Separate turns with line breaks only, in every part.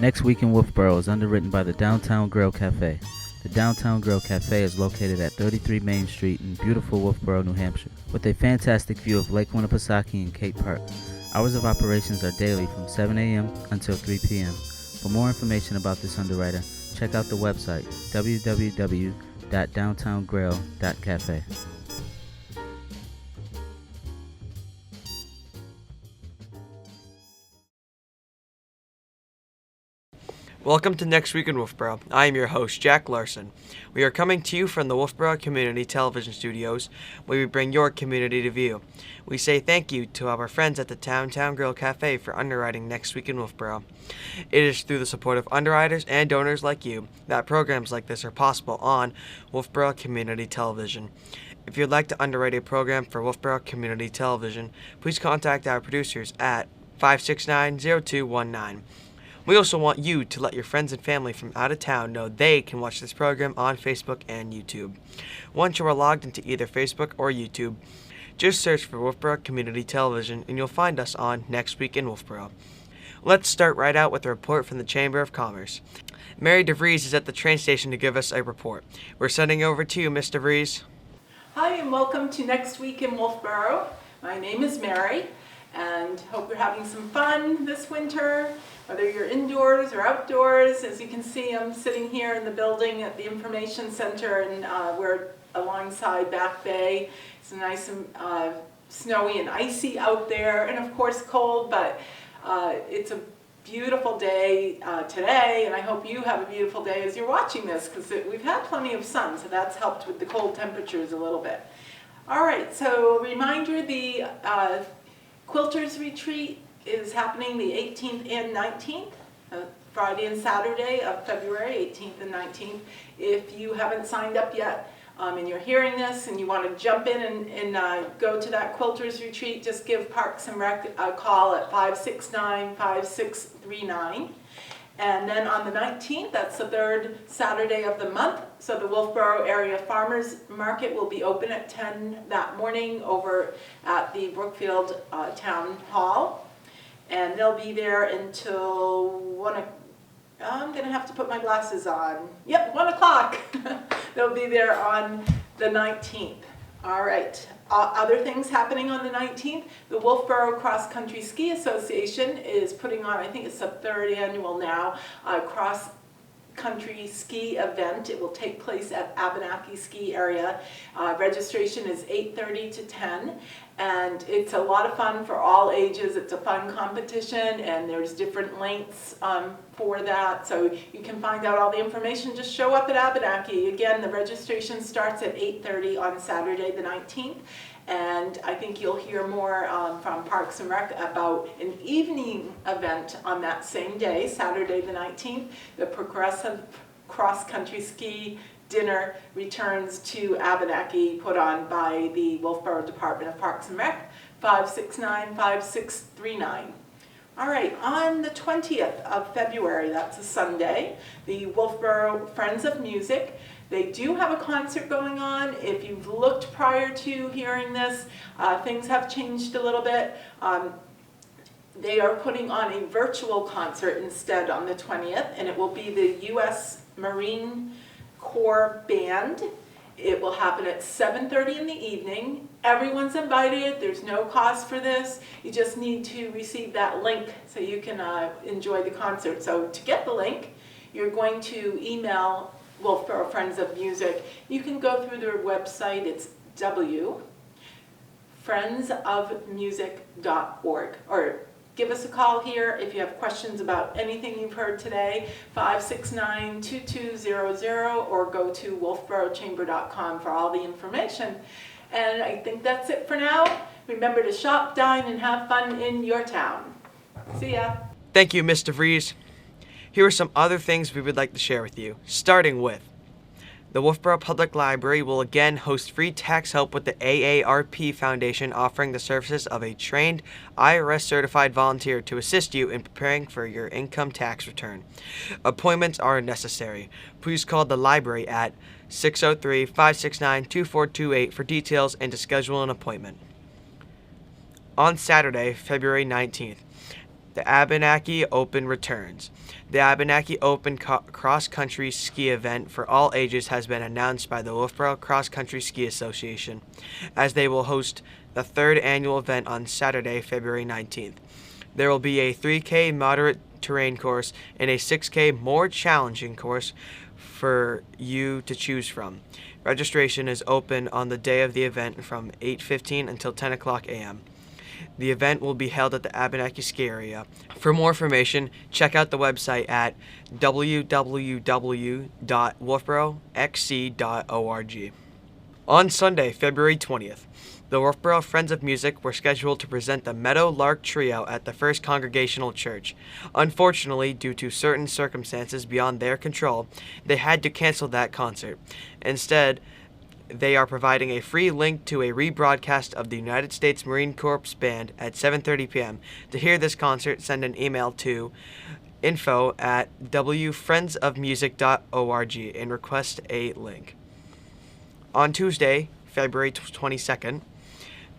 Next Week in Wolfeboro is underwritten by the Downtown Grill Cafe. The Downtown Grill Cafe is located at 33 Main Street in beautiful Wolfeboro, New Hampshire, with a fantastic view of Lake Winnipesaukee and Cate Park. Hours of operations are daily from 7 a.m. until 3 p.m. For more information about this underwriter, check out the website www.downtowngrill.cafe.
Welcome to Next Week in Wolfeboro. I am your host, Jack Larson. We are coming to you from the Wolfeboro Community Television studios, where we bring your community to view. We say thank you to our friends at the Downtown Grill Cafe for underwriting Next Week in Wolfeboro. It is through the support of underwriters and donors like you that programs like this are possible on Wolfeboro Community Television. If you'd like to underwrite a program for Wolfeboro Community Television, please contact our producers at 569-0219. We also want you to let your friends and family from out of town know they can watch this program on Facebook and YouTube. Once you are logged into either Facebook or YouTube, just search for Wolfeboro Community Television and you'll find us on Next Week in Wolfeboro. Let's start right out with a report from the Chamber of Commerce. Mary DeVries is at the train station to give us a report. We're sending over to you, Miss DeVries.
Hi, and welcome to Next Week in Wolfeboro. My name is Mary, and hope you're having some fun this winter. Whether you're indoors or outdoors. As you can see, I'm sitting here in the building at the Information Center, and we're alongside Back Bay. It's nice and snowy and icy out there, and of course cold, but it's a beautiful day today, and I hope you have a beautiful day as you're watching this, because we've had plenty of sun, so that's helped with the cold temperatures a little bit. All right, so a reminder, the Quilters Retreat is happening the 18th and 19th, Friday and Saturday of February 18th and 19th. If you haven't signed up yet and you're hearing this and you want to jump in and go to that Quilters Retreat, just give Parks and Rec a call at 569-5639. And then on the 19th, that's the third Saturday of the month, so the Wolfeboro Area Farmers Market will be open at 10 that morning over at the Brookfield Town Hall. And they'll be there until 1 o'clock. I'm going to have to put my glasses on. Yep, 1 o'clock. They'll be there on the 19th. All right. Other things happening on the 19th. The Wolfeboro Cross Country Ski Association is putting on, I think it's the third annual now, cross country ski event. It will take place at Abenaki Ski Area. Registration is 8:30 to 10, and it's a lot of fun for all ages. It's a fun competition, and there's different lengths for that, so you can find out all the information. Just show up at Abenaki. Again, the registration starts at 8:30 on Saturday the 19th. And I think you'll hear more from Parks and Rec about an evening event on that same day, Saturday the 19th. The Progressive Cross Country Ski Dinner returns to Abenaki, put on by the Wolfeboro Department of Parks and Rec, 569-5639. All right, on the 20th of February, that's a Sunday, the Wolfeboro Friends of Music. They do have a concert going on. If you've looked prior to hearing this, things have changed a little bit. They are putting on a virtual concert instead on the 20th, and it will be the U.S. Marine Corps Band. It will happen at 7:30 in the evening. Everyone's invited. There's no cost for this. You just need to receive that link so you can enjoy the concert. So to get the link, you're going to email Wolfeboro Friends of Music. You can go through their website. It's friendsofmusic.org, or give us a call here if you have questions about anything you've heard today, 569-2200, or go to wolfeborochamber.com for all the information. And I think that's it for now. Remember to shop, dine, and have fun in your town. See ya.
Thank you, Miss DeVries. Here are some other things we would like to share with you, starting with the Wolfeboro Public Library will again host free tax help with the AARP Foundation, offering the services of a trained IRS-certified volunteer to assist you in preparing for your income tax return. Appointments are necessary. Please call the library at 603-569-2428 for details and to schedule an appointment. On Saturday, February 19th, The Abenaki Open returns. The Abenaki Open cross-country ski event for all ages has been announced by the Wolfeboro Cross Country Ski Association, as they will host the third annual event on Saturday, February 19th. There will be a 3K moderate terrain course and a 6K more challenging course for you to choose from. Registration is open on the day of the event from 8:15 until 10 o'clock a.m. The event will be held at the Abenaki Ski Area. For more information, check out the website at www.wolfeboroxc.org. On Sunday, February 20th, the Wolfeboro Friends of Music were scheduled to present the Meadow Lark Trio at the First Congregational Church. Unfortunately, due to certain circumstances beyond their control, they had to cancel that concert. Instead, they are providing a free link to a rebroadcast of the United States Marine Corps Band at 7:30 p.m. To hear this concert, send an email to info@wfriendsofmusic.org and request a link. On Tuesday, February 22nd,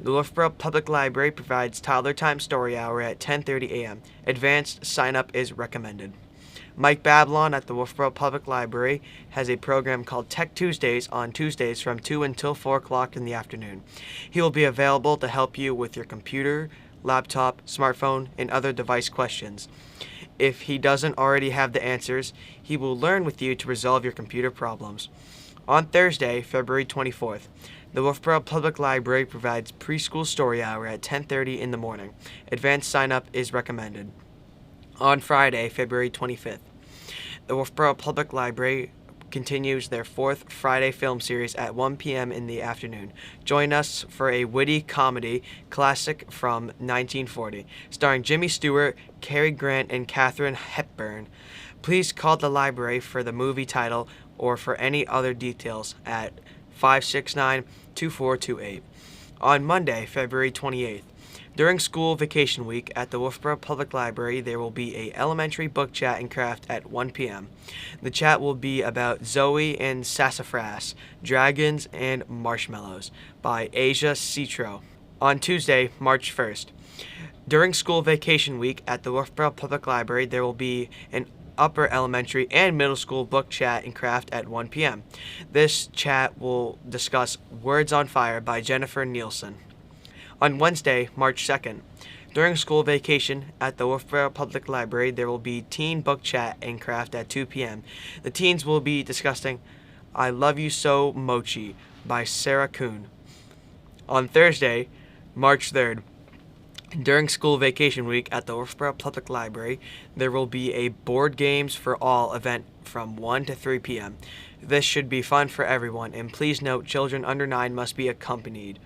the Wolfeboro Public Library provides Toddler Time Story Hour at 10:30 a.m. Advanced sign-up is recommended. Mike Babylon at the Wolfeboro Public Library has a program called Tech Tuesdays on Tuesdays from 2 until 4 o'clock in the afternoon. He will be available to help you with your computer, laptop, smartphone, and other device questions. If he doesn't already have the answers, he will learn with you to resolve your computer problems. On Thursday, February 24th, the Wolfeboro Public Library provides preschool story hour at 10:30 in the morning. Advanced sign-up is recommended. On Friday, February 25th, the Wolfeboro Public Library continues their fourth Friday film series at 1 p.m. in the afternoon. Join us for a witty comedy classic from 1940, starring Jimmy Stewart, Cary Grant, and Katharine Hepburn. Please call the library for the movie title or for any other details at 569-2428. On Monday, February 28th, during school vacation week at the Wolfeboro Public Library, there will be a elementary book chat and craft at 1 p.m. The chat will be about Zoe and Sassafras, Dragons and Marshmallows by Asia Citro. On Tuesday, March 1st, during school vacation week at the Wolfeboro Public Library, there will be an upper elementary and middle school book chat and craft at 1 p.m. This chat will discuss Words on Fire by Jennifer Nielsen. On Wednesday, March 2nd, during school vacation at the Wolfeboro Public Library, there will be teen book chat and craft at 2 p.m. The teens will be discussing I Love You So Mochi by Sarah Kuhn. On Thursday, March 3rd, during school vacation week at the Wolfeboro Public Library, there will be a Board Games for All event from 1 to 3 p.m. This should be fun for everyone, and please note children under 9 must be accompanied.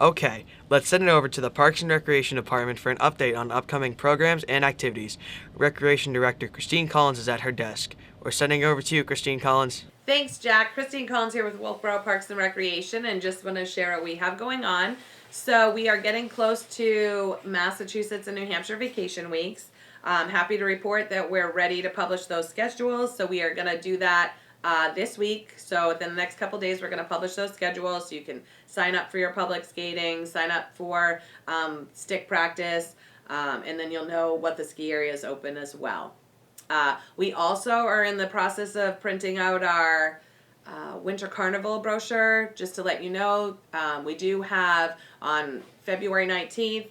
Okay, let's send it over to the Parks and Recreation Department for an update on upcoming programs and activities. Recreation Director Christine Collins is at her desk. We're sending it over to you, Christine Collins.
Thanks, Jack. Christine Collins here with Wolfeboro Parks and Recreation, and just want to share what we have going on. So we are getting close to Massachusetts and New Hampshire vacation weeks. I'm happy to report that we're ready to publish those schedules, so we are going to do that this week. So within the next couple days, we're going to publish those schedules so you can sign up for your public skating, sign up for stick practice, and then you'll know what the ski area is open as well. We also are in the process of printing out our Winter Carnival brochure. Just to let you know, we do have on February 19th,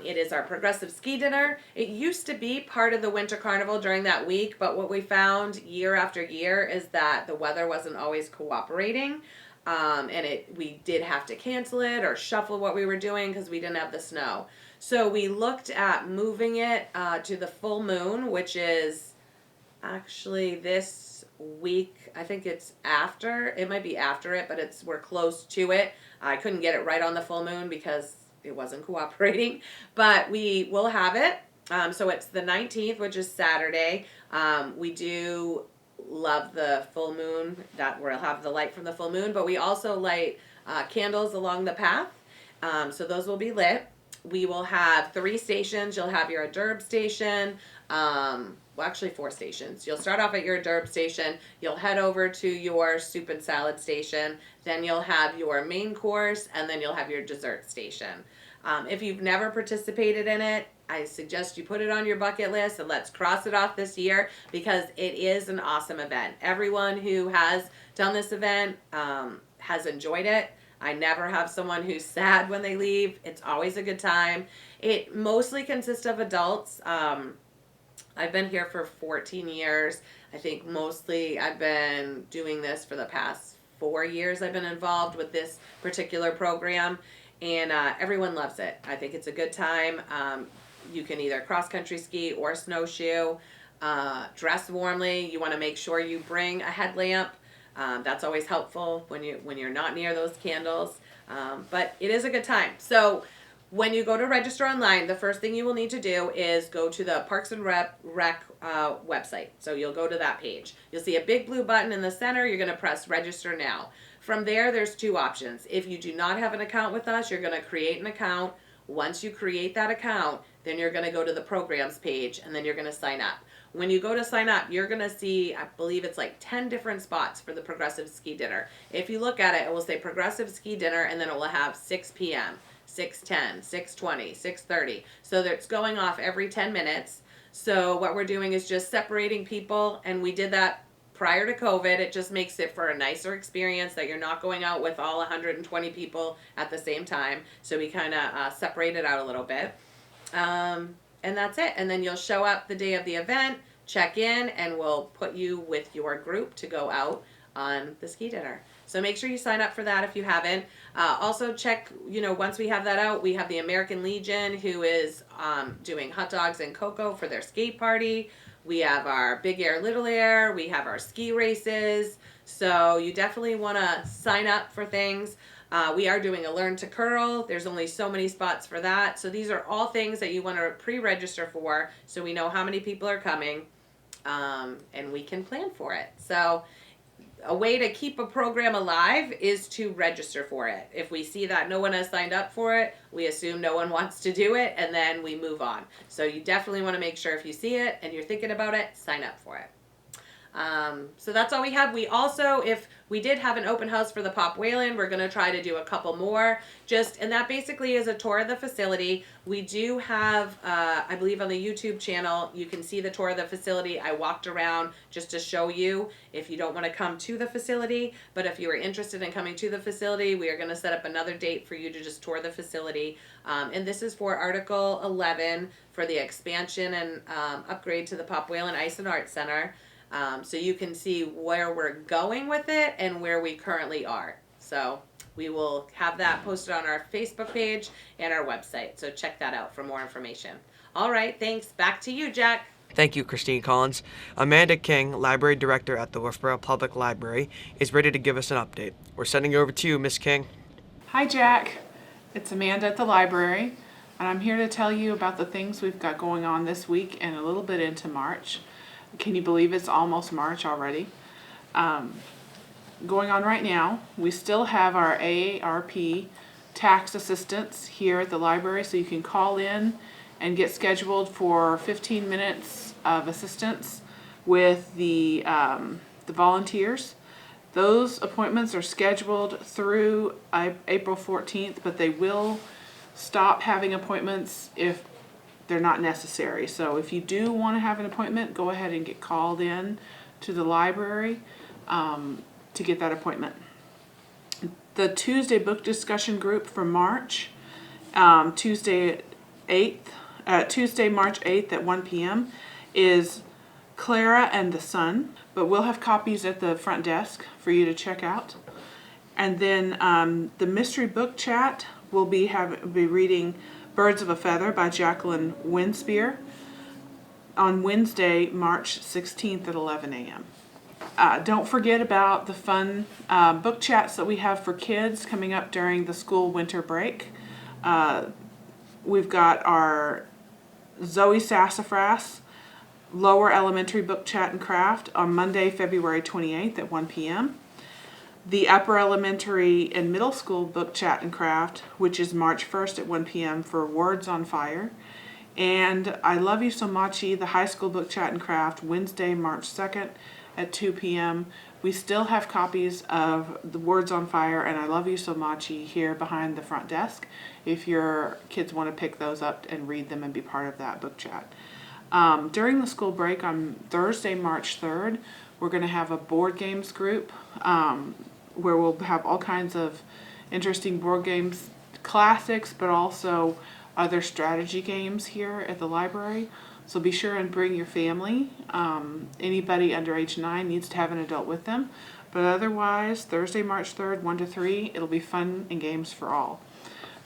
it is our Progressive Ski Dinner. It used to be part of the Winter Carnival during that week, but what we found year after year is that the weather wasn't always cooperating, and we did have to cancel it or shuffle what we were doing because we didn't have the snow. So we looked at moving it to the full moon, which is actually this week. I think it's after. It might be after it, but we're close to it. I couldn't get it right on the full moon because it wasn't cooperating, but we will have it. So it's the 19th, which is Saturday. We do love the full moon, that we'll have the light from the full moon, but we also light candles along the path. So those will be lit. We will have 3 stations. You'll have your hors d'oeuvre station. Well, actually 4 stations. You'll start off at your hors d'oeuvre station. You'll head over to your soup and salad station. Then you'll have your main course, and then you'll have your dessert station. If you've never participated in it, I suggest you put it on your bucket list and let's cross it off this year, because it is an awesome event. Everyone who has done this event has enjoyed it. I never have someone who's sad when they leave. It's always a good time. It mostly consists of adults. I've been here for 14 years. I think mostly I've been doing this for the past 4 years. I've been involved with this particular program, and everyone loves it. I think it's a good time. You can either cross-country ski or snowshoe. Dress warmly. You want to make sure you bring a headlamp. That's always helpful when you're not near those candles. But it is a good time. So when you go to register online, the first thing you will need to do is go to the Parks and Rec website. So you'll go to that page. You'll see a big blue button in the center. You're going to press register now. From there, there's two options. If you do not have an account with us, you're going to create an account. Once you create that account, then you're going to go to the programs page, and then you're going to sign up. When you go to sign up, you're going to see, I believe it's like 10 different spots for the Progressive Ski Dinner. If you look at it, it will say Progressive Ski Dinner, and then it will have 6 p.m., 6:10, 6:20, 6:30. So it's going off every 10 minutes. So what we're doing is just separating people, and we did that prior to COVID. It just makes it for a nicer experience that you're not going out with all 120 people at the same time. So we kind of separate it out a little bit. And that's it. And then you'll show up the day of the event, check in, and we'll put you with your group to go out on the ski dinner. So make sure you sign up for that if you haven't. Also check, once we have that out, we have the American Legion who is doing hot dogs and cocoa for their skate party. We have our Big Air, Little Air. We have our ski races. So you definitely want to sign up for things. We are doing a Learn to Curl. There's only so many spots for that. So these are all things that you want to pre-register for, so we know how many people are coming, and we can plan for it. So a way to keep a program alive is to register for it. If we see that no one has signed up for it, we assume no one wants to do it, and then we move on. So you definitely want to make sure if you see it and you're thinking about it, sign up for it. So that's all we have. We also, if we did have an open house for the Pop Whalen, we're going to try to do a couple more. And that basically is a tour of the facility. We do have, I believe on the YouTube channel, you can see the tour of the facility. I walked around just to show you if you don't want to come to the facility. But if you are interested in coming to the facility, we are going to set up another date for you to just tour the facility. And this is for Article 11 for the expansion and upgrade to the Pop Whalen Ice and Art Center. So you can see where we're going with it and where we currently are. So we will have that posted on our Facebook page and our website. So check that out for more information. All right, thanks. Back to you, Jack.
Thank you, Christine Collins. Amanda King, Library Director at the Wolfeboro Public Library, is ready to give us an update. We're sending it over to you, Miss King.
Hi, Jack. It's Amanda at the library, and I'm here to tell you about the things we've got going on this week and a little bit into March. Can you believe it's almost March already? Going on right now, we still have our AARP tax assistance here at the library, so you can call in and get scheduled for 15 minutes of assistance with the volunteers. Those appointments are scheduled through April 14th, but they will stop having appointments if they're not necessary. So if you do want to have an appointment, go ahead and get called in to the library to get that appointment. The Tuesday book discussion group for March, Tuesday March 8th at 1 p.m. is Clara and the Sun, but we'll have copies at the front desk for you to check out. And then the mystery book chat will be reading Birds of a Feather by Jacqueline Winspear on Wednesday, March 16th at 11 a.m. Don't forget about the fun book chats that we have for kids coming up during the school winter break. We've got our Zoe Sassafras Lower Elementary Book Chat and Craft on Monday, February 28th at 1 p.m. The Upper Elementary and Middle School Book Chat and Craft, which is March 1st at 1 p.m. for Words on Fire. And I Love You So Much, the High School Book Chat and Craft, Wednesday, March 2nd at 2 p.m. We still have copies of The Words on Fire and I Love You So Much here behind the front desk if your kids want to pick those up and read them and be part of that book chat. During the school break on Thursday, March 3rd, we're going to have a board games group where we'll have all kinds of interesting board games, classics, but also other strategy games here at the library. So be sure and bring your family. Anybody under age 9 needs to have an adult with them. But otherwise, Thursday, March 3rd, 1 to 3, it'll be fun and games for all.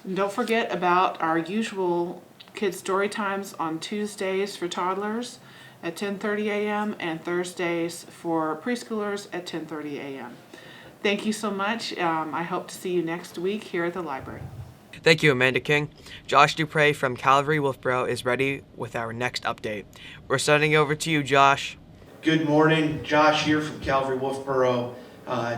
And don't forget about our usual kids' story times on Tuesdays for toddlers at 10:30 a.m. and Thursdays for preschoolers at 10:30 a.m. Thank you so much. I hope to see you next week here at the library.
Thank you, Amanda King. Josh Dupre from Calvary Wolfeboro is ready with our next update. We're sending over to you, Josh.
Good morning, Josh here from Calvary Wolfeboro.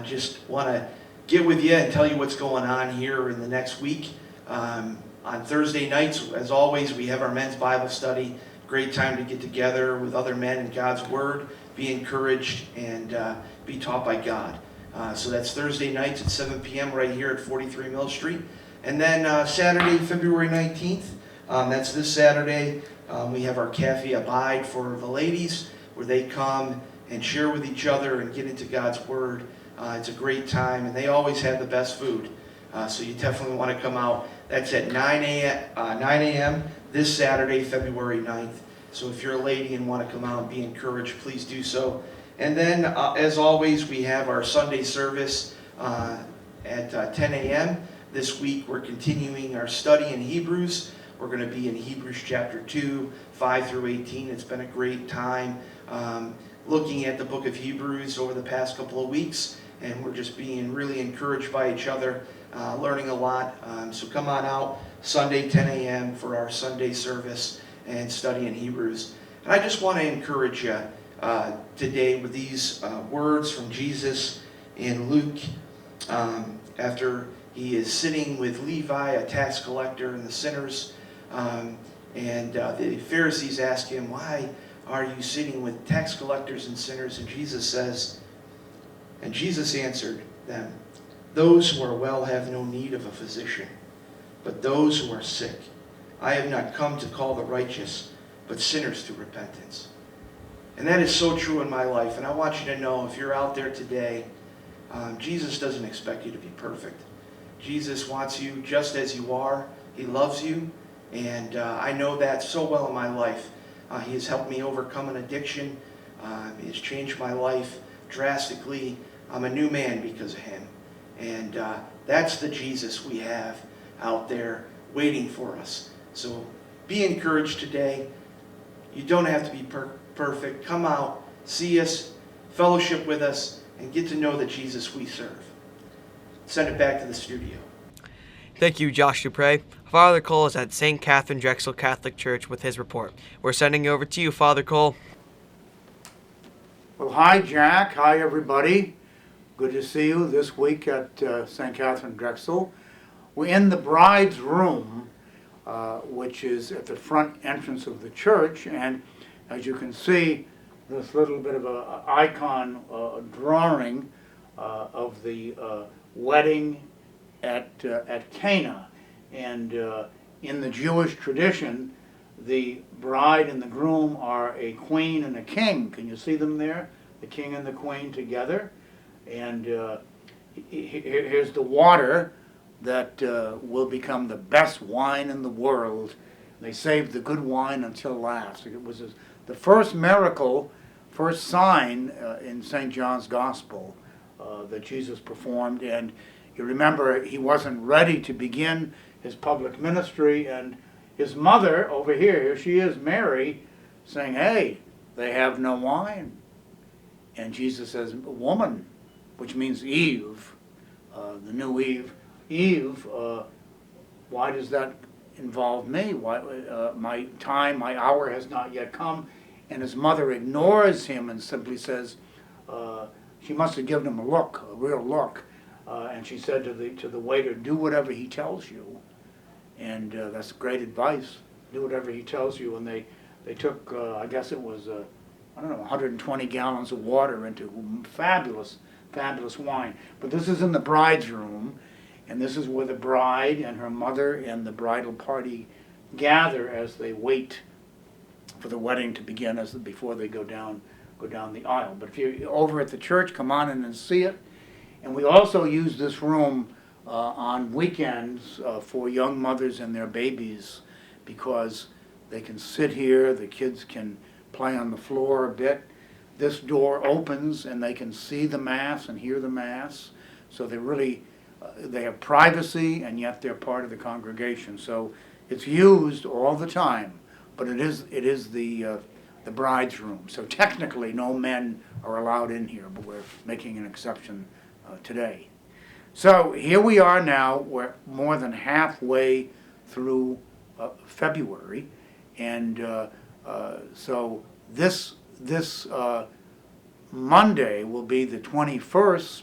Just want to get with you and tell you what's going on here in the next week. On Thursday nights, as always, we have our men's Bible study. Great time to get together with other men in God's Word, be encouraged, and be taught by God. So that's Thursday nights at 7 p.m. right here at 43 Mill Street. And then Saturday, February 19th, that's this Saturday, we have our Cafe Abide for the ladies, where they come and share with each other and get into God's Word. It's a great time, and they always have the best food. So you definitely want to come out. That's at 9 a.m. this Saturday, February 9th. So if you're a lady and want to come out and be encouraged, please do so. And then, as always, we have our Sunday service at 10 a.m. This week we're continuing our study in Hebrews. We're going to be in Hebrews chapter 2, 5 through 18. It's been a great time looking at the book of Hebrews over the past couple of weeks, and we're just being really encouraged by each other, learning a lot. So come on out Sunday 10 a.m. for our Sunday service and study in Hebrews. And I just want to encourage you today with these words from Jesus in Luke after he is sitting with Levi, a tax collector, and the sinners. And the Pharisees ask him, "Why are you sitting with tax collectors and sinners?" And Jesus says, and Jesus answered them, "Those who are well have no need of a physician, but those who are sick. I have not come to call the righteous, but sinners to repentance." And that is so true in my life. And I want you to know, if you're out there today, Jesus doesn't expect you to be perfect. Jesus wants you just as you are. He loves you. And I know that so well in my life. He has helped me overcome an addiction. He has changed my life drastically. I'm a new man because of him. And that's the Jesus we have out there waiting for us. So be encouraged today. You don't have to be perfect. Come out, see us, fellowship with us, and get to know the Jesus we serve. Send it back to the studio.
Thank you, Josh Dupre. Father Cole is at St. Katherine Drexel Catholic Church with his report. We're sending over to you, Father Cole.
Well, hi, Jack. Hi, everybody. Good to see you this week at St. Katherine Drexel. We're in the bride's room, which is at the front entrance of the church. And as you can see, this little bit of an icon drawing of the wedding at Cana. And in the Jewish tradition, the bride and the groom are a queen and a king. Can you see them there? The king and the queen together. And here's the water that will become the best wine in the world. They saved the good wine until last. It was the first miracle, first sign in St. John's Gospel that Jesus performed. And you remember, he wasn't ready to begin his public ministry, and his mother over here she is, Mary, saying, "Hey, they have no wine." And Jesus says, "Woman," which means Eve, the new Eve. "Eve, why does that involve me? Why, my time, my hour has not yet come." And his mother ignores him and simply says, she must have given him a look, a real look. And she said to the waiter, "Do whatever he tells you." And that's great advice. Do whatever he tells you. And they took, I guess it was, 120 gallons of water into fabulous fabulous wine. But this is in the bride's room, and this is where the bride and her mother and the bridal party gather as they wait for the wedding to begin before they go down the aisle. But if you're over at the church, come on in and see it. And we also use this room on weekends for young mothers and their babies, because they can sit here, the kids can play on the floor a bit. This door opens and they can see the Mass and hear the Mass. So they have privacy, and yet they're part of the congregation. So it's used all the time, but it is the bride's room. So technically no men are allowed in here, but we're making an exception today. So here we are now. We're more than halfway through February, and so this Monday will be the 21st,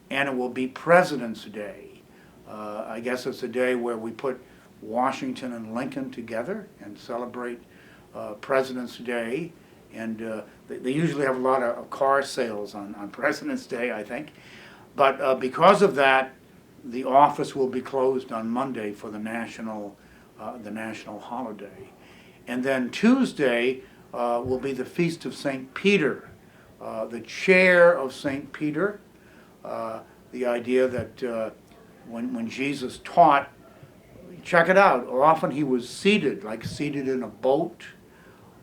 and it will be President's Day. I guess it's a day where we put Washington and Lincoln together and celebrate President's Day, and they usually have a lot of car sales on President's Day, I think. But because of that, the office will be closed on Monday for the national holiday. And then Tuesday will be the Feast of St. Peter, the chair of St. Peter, the idea that when Jesus taught, check it out, often he was seated, like seated in a boat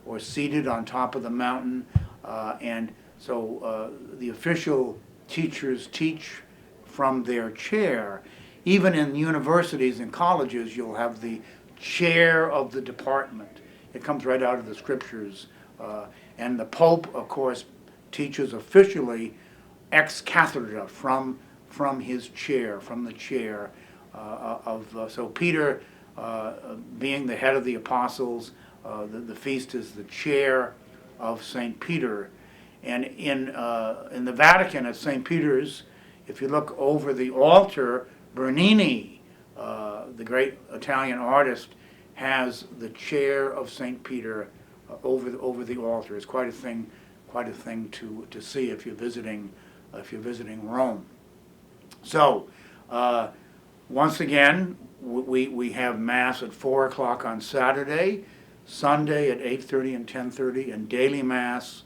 or seated on top of the mountain. And so the official teachers teach from their chair. Even in universities and colleges, you'll have the chair of the department. It comes right out of the scriptures. And the Pope, of course, teaches officially ex cathedra, from his chair, from the chair so Peter, being the head of the apostles, the feast is the chair of St. Peter. And in the Vatican at St. Peter's, if you look over the altar, Bernini, the great Italian artist, has the chair of St. Peter over the altar. It's quite a thing to see if you're visiting Rome. So once again, we have Mass at 4 o'clock on Saturday, Sunday at 8:30 and 10:30, and daily Mass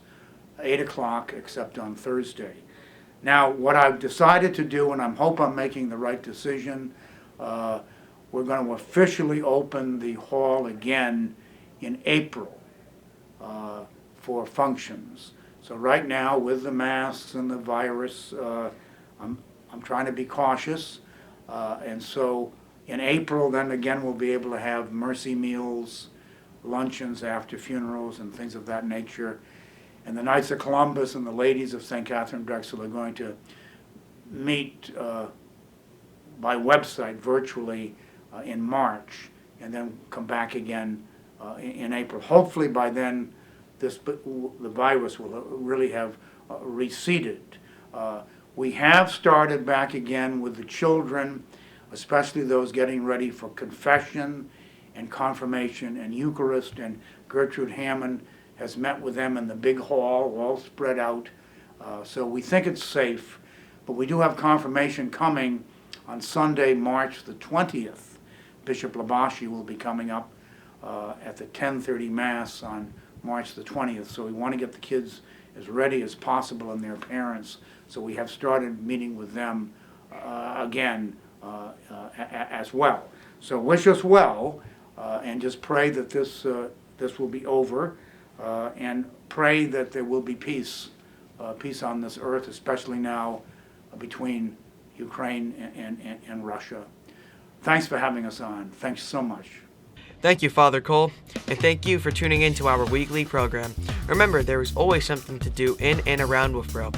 8 o'clock, except on Thursday. Now, what I've decided to do, and I hope I'm making the right decision, we're going to officially open the hall again in April for functions. So right now, with the masks and the virus, I'm trying to be cautious, and so in April, then again, we'll be able to have mercy meals, luncheons after funerals, and things of that nature. And the Knights of Columbus and the Ladies of St. Katherine Drexel are going to meet by website virtually in March, and then come back again in April. Hopefully by then the virus will really have receded. We have started back again with the children, especially those getting ready for confession and confirmation and Eucharist, and Gertrude Hammond has met with them in the big hall, all spread out. So we think it's safe, but we do have confirmation coming on Sunday, March the 20th. Bishop Labashi will be coming up at the 10:30 Mass on March the 20th. So we want to get the kids as ready as possible and their parents. So we have started meeting with them again as well. So wish us well, and just pray that this will be over, and pray that there will be peace on this earth, especially now between Ukraine and Russia. Thanks for having us on. Thanks so much.
Thank you, Father Cole, and thank you for tuning in to our weekly program. Remember, there is always something to do in and around Wolfeboro.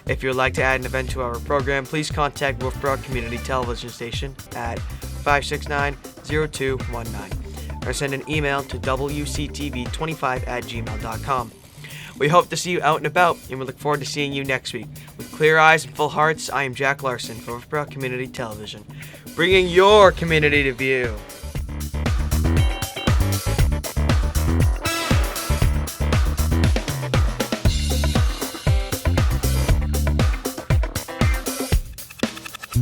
If you would like to add an event to our program, please contact Wolfeboro Community Television Station at 569-0219 or send an email to wctv25@gmail.com. We hope to see you out and about, and we look forward to seeing you next week. With clear eyes and full hearts, I am Jack Larson for Wolfeboro Community Television, bringing your community to view.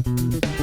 Bye.